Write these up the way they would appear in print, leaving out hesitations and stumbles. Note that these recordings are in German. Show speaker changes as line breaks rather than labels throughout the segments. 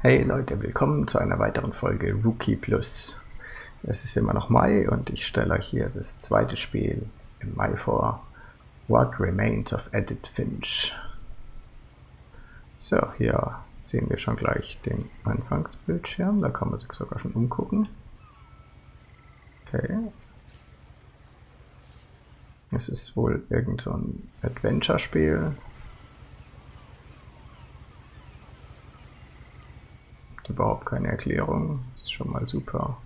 Hey Leute, willkommen zu einer weiteren Folge Roooky Plus. Es ist immer noch Mai und ich stelle euch hier das zweite Spiel im Mai vor. Remains of Edith Finch. So, hier sehen wir schon gleich den Anfangsbildschirm, da kann man sich sogar schon umgucken. Okay. Es ist wohl irgend so ein Adventure-Spiel. Überhaupt keine Erklärung, das ist schon mal super.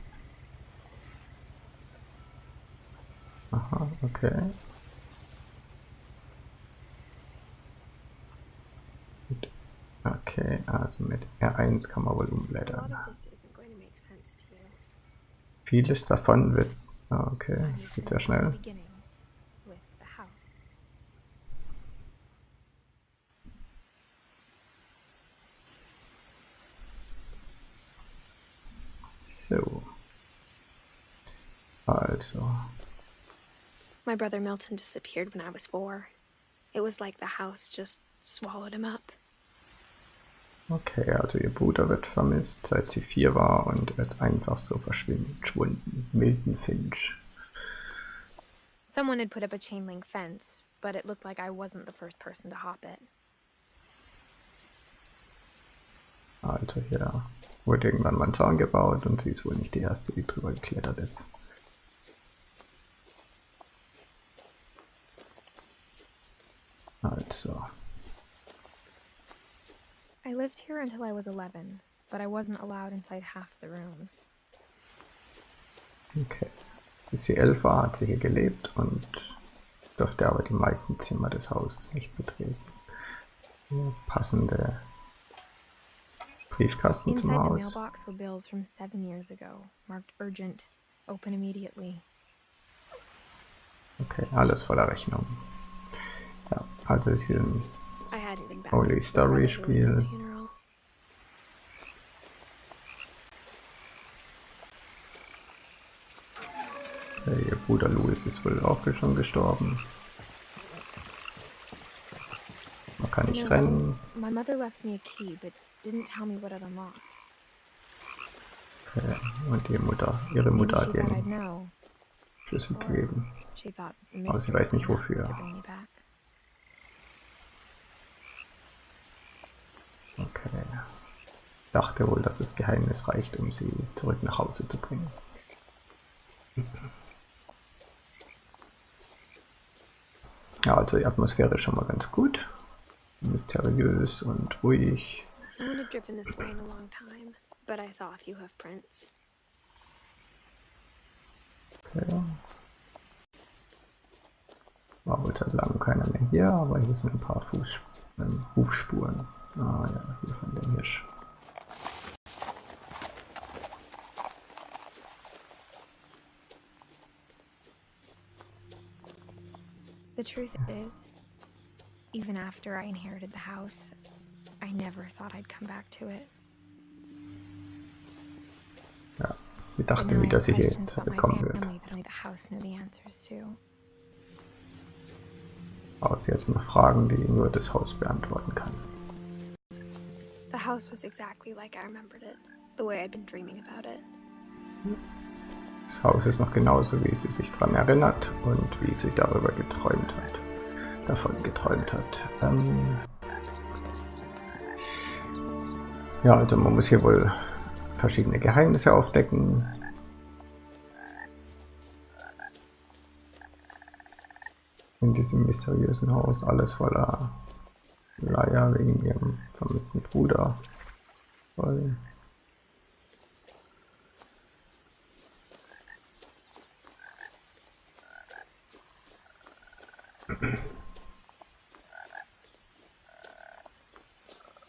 Aha, okay. Okay, also mit R1 kann man wohl umblättern. Vieles davon wird... Okay, das geht sehr schnell. So. Also.
My brother Milton disappeared when I was 4. It was like the house just swallowed him up.
Okay, also ihr Bruder wird vermisst, seit sie 4 war und er ist einfach so verschwunden. Milton Finch.
Someone had put up a chain link fence, but it looked like I wasn't the first person to hop it.
Also hier wurde irgendwann mal ein Zaun gebaut und sie ist wohl nicht die erste, die drüber geklettert ist. Also.
I lived here until I was 11, but I wasn't allowed inside half the rooms.
Okay. Bis sie 11 war, hat sie hier gelebt und durfte aber die meisten Zimmer des Hauses nicht betreten. Passende Briefkasten zum Haus.
Inside the mailbox were bills from 7 years ago, marked urgent, open immediately.
Okay, alles voller Rechnung. Ja, also es ist ein Only Story Spiel. Okay, ihr Bruder Louis ist wohl auch schon gestorben. Man kann nicht rennen.
My mother left me a key, but didn't tell me what it unlocked.
Okay, und ihre Mutter hat ihr den Schlüssel gegeben. Aber sie weiß nicht wofür. Okay. Dachte wohl, dass das Geheimnis reicht, um sie zurück nach Hause zu bringen. Ja, also die Atmosphäre ist schon mal ganz gut. Mysteriös und ruhig. Okay. War wohl seit langem keiner mehr hier, aber hier sind ein paar Hufspuren. Ah ja, hier von dem Hirsch.
The truth is, even after I inherited the house, I never thought I'd come back to it.
Ja, sie dachte nie, dass sie hier zurückkommen wird. Aber sie hat nur Fragen, die nur das Haus beantworten kann.
The house was exactly like I remembered it, the way I'd been dreaming about it.
Das Haus ist noch genauso, wie sie sich daran erinnert und wie sie darüber davon geträumt hat. Ja, also man muss hier wohl verschiedene Geheimnisse aufdecken. In diesem mysteriösen Haus, alles voller Leier wegen ihrem vermissten Bruder. Voll.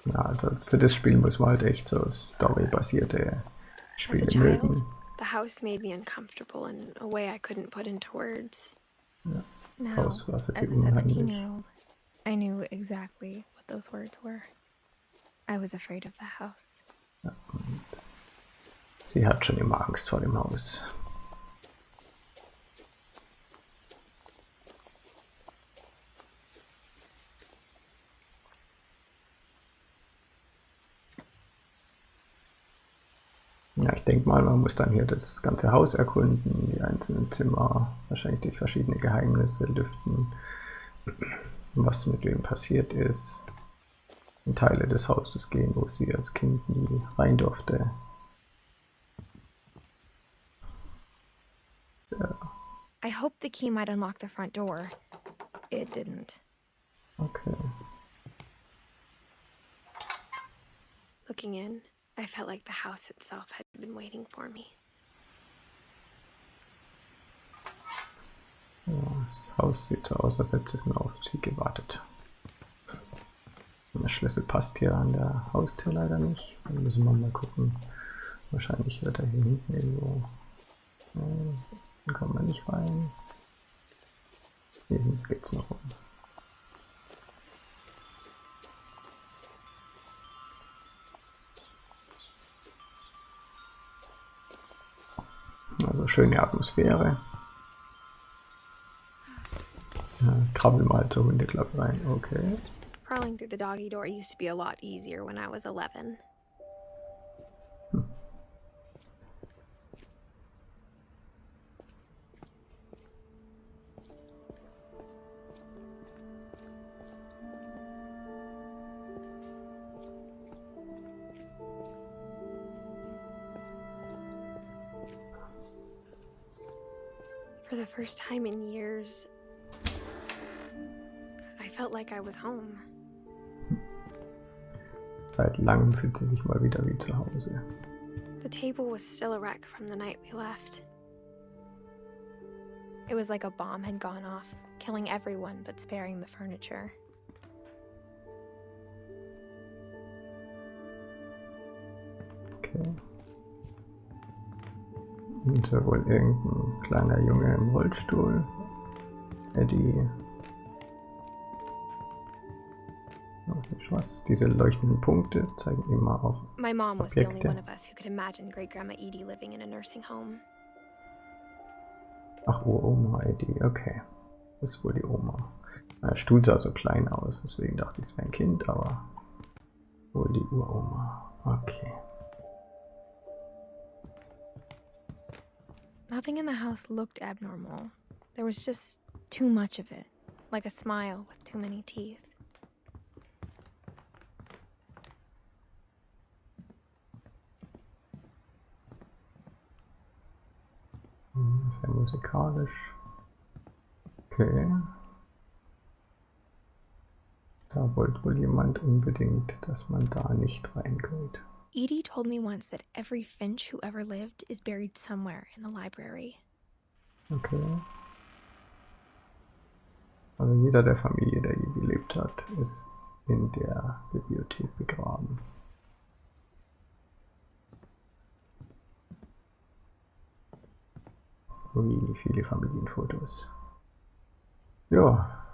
Ja, also für das Spiel muss man halt echt so storybasierte Spiele mögen.
The house made me uncomfortable in a way I couldn't put into words.
Ja, das Haus war für sie unheimlich.
I knew exactly what those words were. I was afraid of the house.
Ja, und sie hat schon immer Angst vor dem Haus. Ja, ich denke mal, man muss dann hier das ganze Haus erkunden, die einzelnen Zimmer, wahrscheinlich durch verschiedene Geheimnisse lüften, was mit wem passiert ist, in Teile des Hauses gehen, wo sie als Kind nie rein durfte. Ja,
I hoped the key might unlock the front door. It didn't.
okay.
Looking in, I felt like the house itself had been waiting for me.
Ja, das Haus sieht so aus, als hätte es nur auf sie gewartet. Der Schlüssel passt hier an der Haustür leider nicht. Dann müssen wir mal gucken. Wahrscheinlich wird er hier hinten irgendwo. Dann kommen wir nicht rein. Hier hinten geht's noch rum. Also schöne Atmosphäre. Ja, krabbel mal zur Hundeklappe rein. Okay.
Crawling through the doggy door used to be a lot easier when I was 11. For the first time in years, I felt like I was home.
Seit langem fühlt sie sich mal wieder wie zu Hause.
The table was still a wreck from the night we left. It was like a bomb had gone off, killing everyone but sparing the furniture.
Okay. Und da wohl irgendein kleiner Junge im Rollstuhl. Eddie. Was? Diese leuchtenden Punkte zeigen immer auf
My mom was the only
Objekte.
one of us who could imagine Great-Grandma Edie living in a nursing home.
Ach, Uroma Eddie, okay. Das ist wohl die Oma. Der Stuhl sah so klein aus, deswegen dachte ich, es wäre ein Kind, aber wohl die Uroma. Okay.
Nothing in the house looked abnormal. There was just too much of it, like a smile with too many teeth.
Sehr musikalisch. Okay. Da wollte wohl jemand unbedingt, dass man da nicht reingeht.
Edie told me once that every Finch who ever lived is buried somewhere in the library.
Okay. Also jeder der Familie, der je gelebt hat, ist in der Bibliothek begraben. Ui, viele Familienfotos. Ja.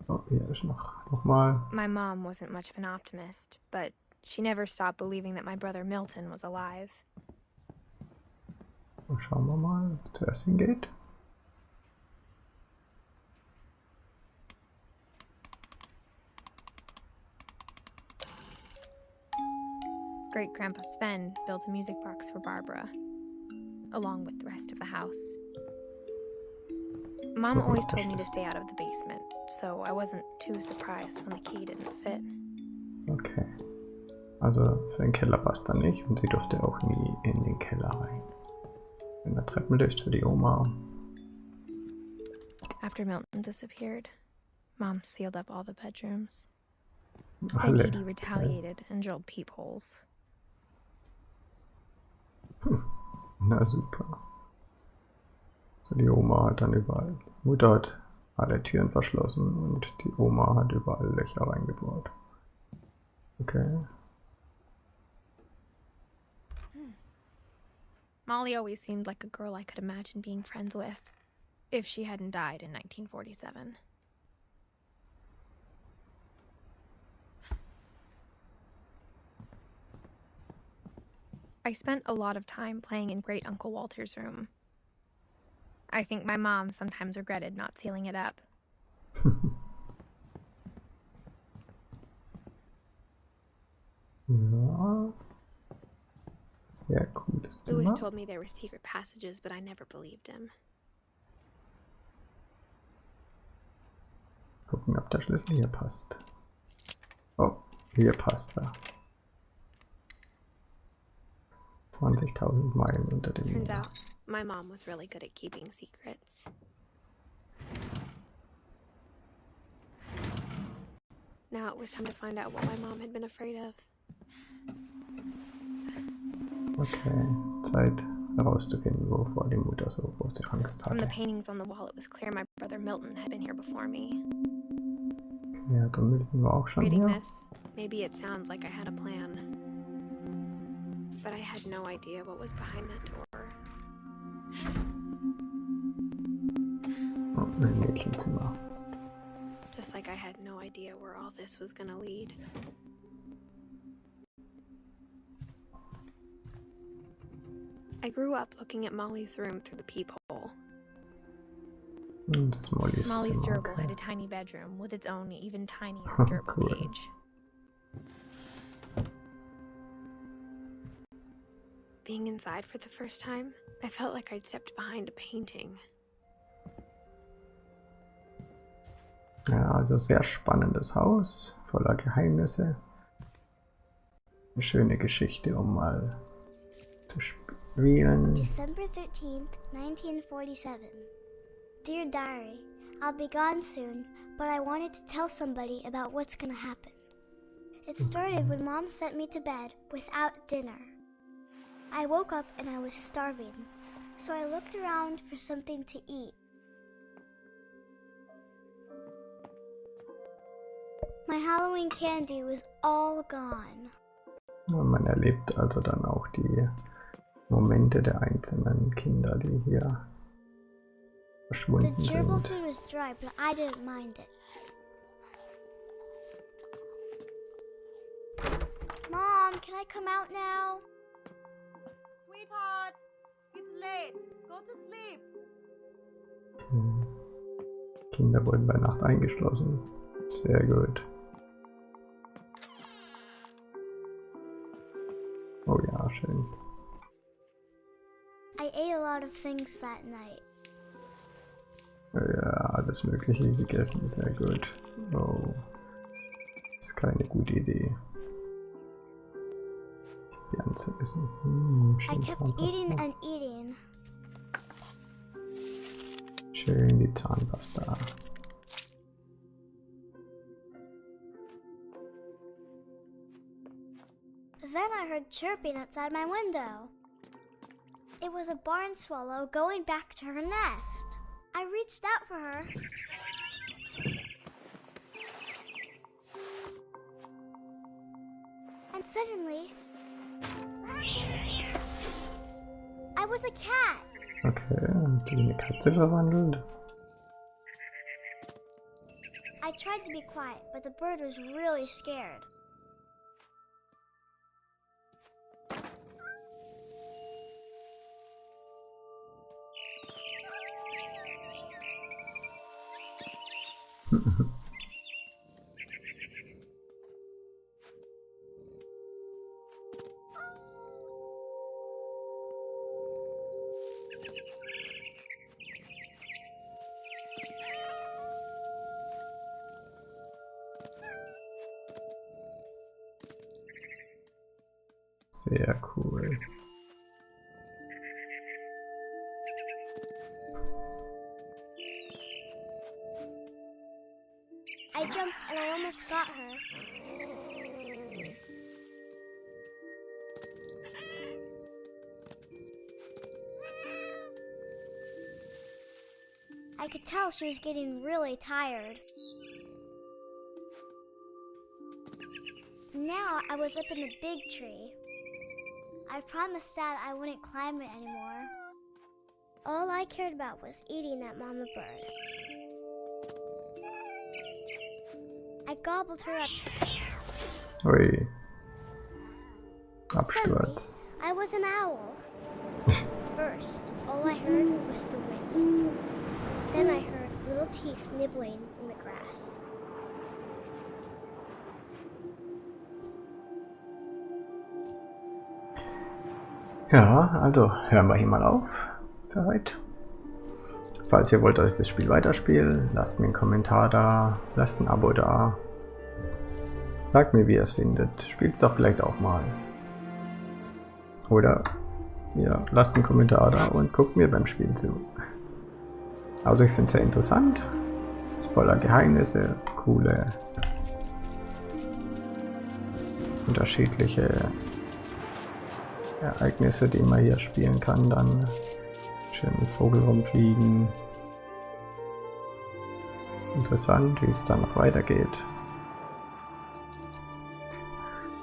Oh, hier ist noch mal.
My mom wasn't much of an optimist, but she never stopped believing that my brother Milton was alive.
Schauen wir mal, was zuerst hingeht.
Great-Grandpa Sven built a music box for Barbara, along with the rest of the house. Mom always told me to stay out of the basement, so I wasn't too surprised when the key didn't fit.
Okay. Also für den Keller passt er nicht und sie durfte auch nie in den Keller rein. In der Treppenlift für die Oma.
After Milton disappeared, Mom sealed up all the bedrooms. Then
Alle.
Edie retaliated and drilled peepholes.
Na super. So, die Oma hat dann überall. Die Mutter hat alle Türen verschlossen und die Oma hat überall Löcher reingebohrt. Okay.
Molly always seemed like a girl I could imagine being friends with, if she hadn't died in 1947. I spent a lot of time playing in Great Uncle Walter's room. I think my mom sometimes regretted not sealing it up.
Ja. Sehr cooles
Louis
Zimmer.
told me there were secret passages, but I never believed him.
Gucken, ob der Schlüssel hier passt. Oh, hier passt er. 20.000 Meilen unter dem
Turns
Meer.
out, my mom was really good at keeping secrets. Now it was time to find out what my mom had been afraid of.
Okay, Zeit herauszufinden, wovor die Mutter so große Angst
From the
hatte.
paintings on the wall, it was clear my brother Milton had been here before me.
Ja, der Milton war auch schon
Reading
hier.
this, maybe it sounds like I had a plan. But I had no idea what was behind that door.
Oh, ein Mädchenzimmer.
Just like I had no idea where all this was gonna lead. I grew up looking at Molly's room through the peephole.
Das Mollys
Molly's
Zimmer,
gerbil had a
okay.
tiny bedroom with its own even tinier
Oh,
gerbil
cool.
cage. Being inside for the first time, I felt like I'd stepped behind a painting.
Ja, also sehr spannendes Haus, voller Geheimnisse. Eine schöne Geschichte, um mal zu spielen.
December 13th, 1947. Dear Diary, I'll be gone soon, but I wanted to tell somebody about what's gonna happen. It started when Mom sent me to bed without dinner. I woke up and I was starving, so I looked around for something to eat. My Halloween candy was all gone.
Ja, man erlebt also dann auch die Momente der einzelnen Kinder, die hier
The
verschwunden
gerbil
sind.
food was dry, but I didn't mind it. Mom, can I come out now?
Sweetheart, it's late. Go to sleep.
Okay. Kinder wurden bei Nacht eingeschlossen. Sehr gut. Oh ja, schön.
I ate a lot of things that night.
Ja, alles Mögliche gegessen, sehr gut. Oh, ist keine gute Idee. Die anzuessen.
I
Schön
kept eating
Zahnpasta.
and eating.
Schön die Zahnpasta.
Then I heard chirping outside my window. It was a barn swallow going back to her nest. I reached out for her. And suddenly, I was a cat.
Okay, und die in eine Katze verwandelt.
I tried to be quiet, but the bird was really scared.
Sehr cool.
I jumped and I almost got her. I could tell she was getting really tired. Now I was up in the big tree. I promised Dad I wouldn't climb it anymore. All I cared about was eating that mama bird. I gobbled her up.
Ui.
Suddenly,
Absturz.
I was an owl. First, all I heard was the wind. Then I heard little teeth nibbling in the grass.
Ja, also hören wir hier mal auf für heute. Falls ihr wollt, dass ich das Spiel weiterspiele, lasst mir einen Kommentar da, lasst ein Abo da. Sagt mir, wie ihr es findet. Spielt es doch vielleicht auch mal. Oder ja, lasst einen Kommentar da und guckt mir beim Spielen zu. Also ich finde es sehr interessant. Es ist voller Geheimnisse, coole, unterschiedliche Ereignisse, die man hier spielen kann. Dann schön mit Vogel rumfliegen. Interessant, wie es dann noch weitergeht.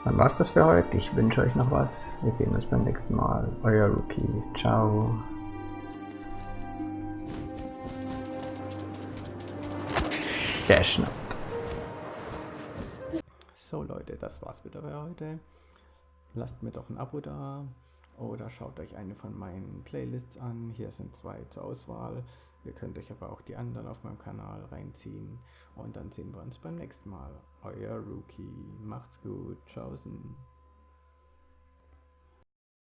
Dann war's das für heute. Ich wünsche euch noch was. Wir sehen uns beim nächsten Mal. Euer Rookie. Ciao. Geschnappt. So Leute, das war's wieder für heute. Lasst mir doch ein Abo da oder schaut euch eine von meinen Playlists an. Hier sind 2 zur Auswahl. Ihr könnt euch aber auch die anderen auf meinem Kanal reinziehen. Und dann sehen wir uns beim nächsten Mal. Euer Rookie. Macht's gut. Tschaußen.